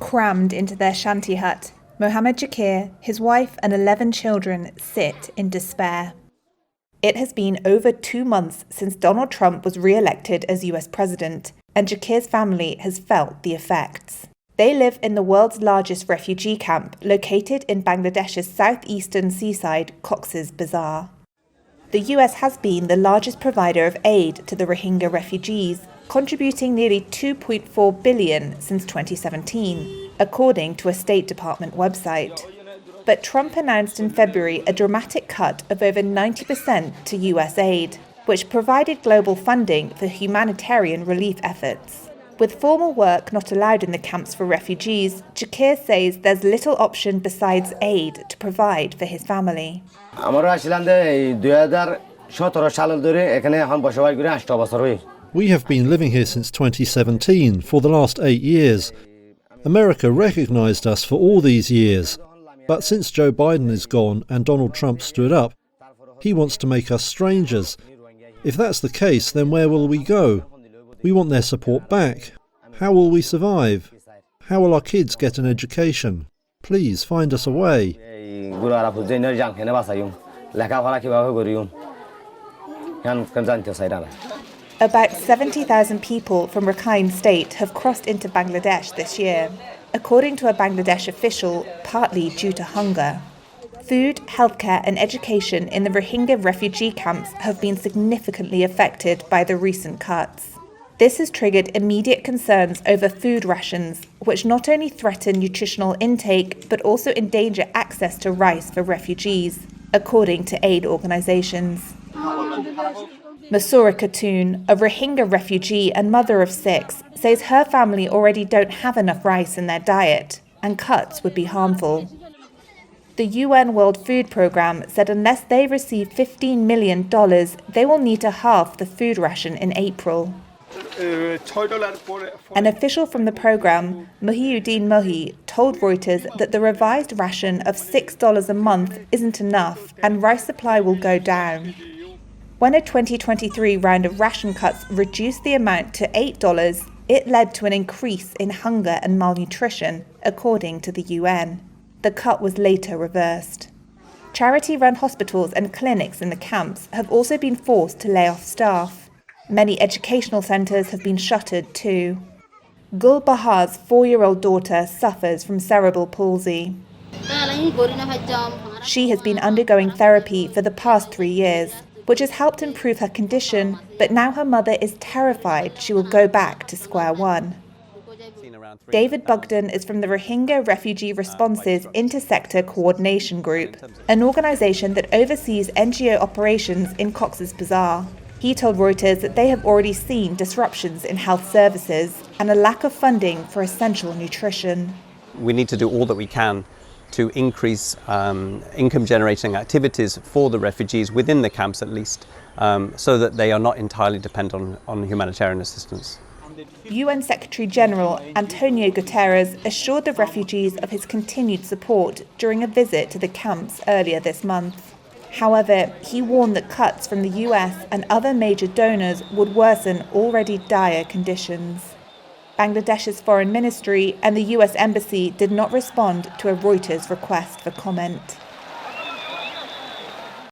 Crammed into their shanty hut, Mohammed Jakir, his wife and 11 children sit in despair. It has been over 2 months since Donald Trump was re-elected as US president, and Jakir's family has felt the effects. They live in the world's largest refugee camp, located in Bangladesh's southeastern seaside, Cox's Bazar. The US has been the largest provider of aid to the Rohingya refugees, contributing nearly $2.4 billion since 2017, according to a State Department website. But Trump announced in February a dramatic cut of over 90% to USAID, which provided global funding for humanitarian relief efforts. With formal work not allowed in the camps for refugees, Jakir says there's little option besides aid to provide for his family. We have been living here since 2017, for the last 8 years. America recognized us for all these years. But since Joe Biden is gone and Donald Trump stood up, he wants to make us strangers. If that's the case, then where will we go? We want their support back. How will we survive? How will our kids get an education? Please find us a way. About 70,000 people from Rakhine State have crossed into Bangladesh this year, according to a Bangladesh official, partly due to hunger. Food, healthcare and education in the Rohingya refugee camps have been significantly affected by the recent cuts. This has triggered immediate concerns over food rations, which not only threaten nutritional intake but also endanger access to rice for refugees, according to aid organizations. Masura Khatun, a Rohingya refugee and mother of 6, says her family already don't have enough rice in their diet, and cuts would be harmful. The UN World Food Programme said unless they receive $15 million, they will need to halve the food ration in April. An official from the programme, Muhyiddin Mohi, told Reuters that the revised ration of $6 a month isn't enough and rice supply will go down. When a 2023 round of ration cuts reduced the amount to $8, it led to an increase in hunger and malnutrition, according to the UN. The cut was later reversed. Charity-run hospitals and clinics in the camps have also been forced to lay off staff. Many educational centres have been shuttered too. Gul Bahar's 4-year-old daughter suffers from cerebral palsy. She has been undergoing therapy for the past 3 years, which has helped improve her condition, but now her mother is terrified she will go back to square one. David Bugden is from the Rohingya Refugee Responses Intersector Coordination Group, an organisation that oversees NGO operations in Cox's Bazar. He told Reuters that they have already seen disruptions in health services and a lack of funding for essential nutrition. We need to do all that we can to increase income-generating activities for the refugees within the camps at least, so that they are not entirely dependent on humanitarian assistance. UN Secretary-General Antonio Guterres assured the refugees of his continued support during a visit to the camps earlier this month. However, he warned that cuts from the US and other major donors would worsen already dire conditions. Bangladesh's foreign ministry and the US embassy did not respond to a Reuters request for comment.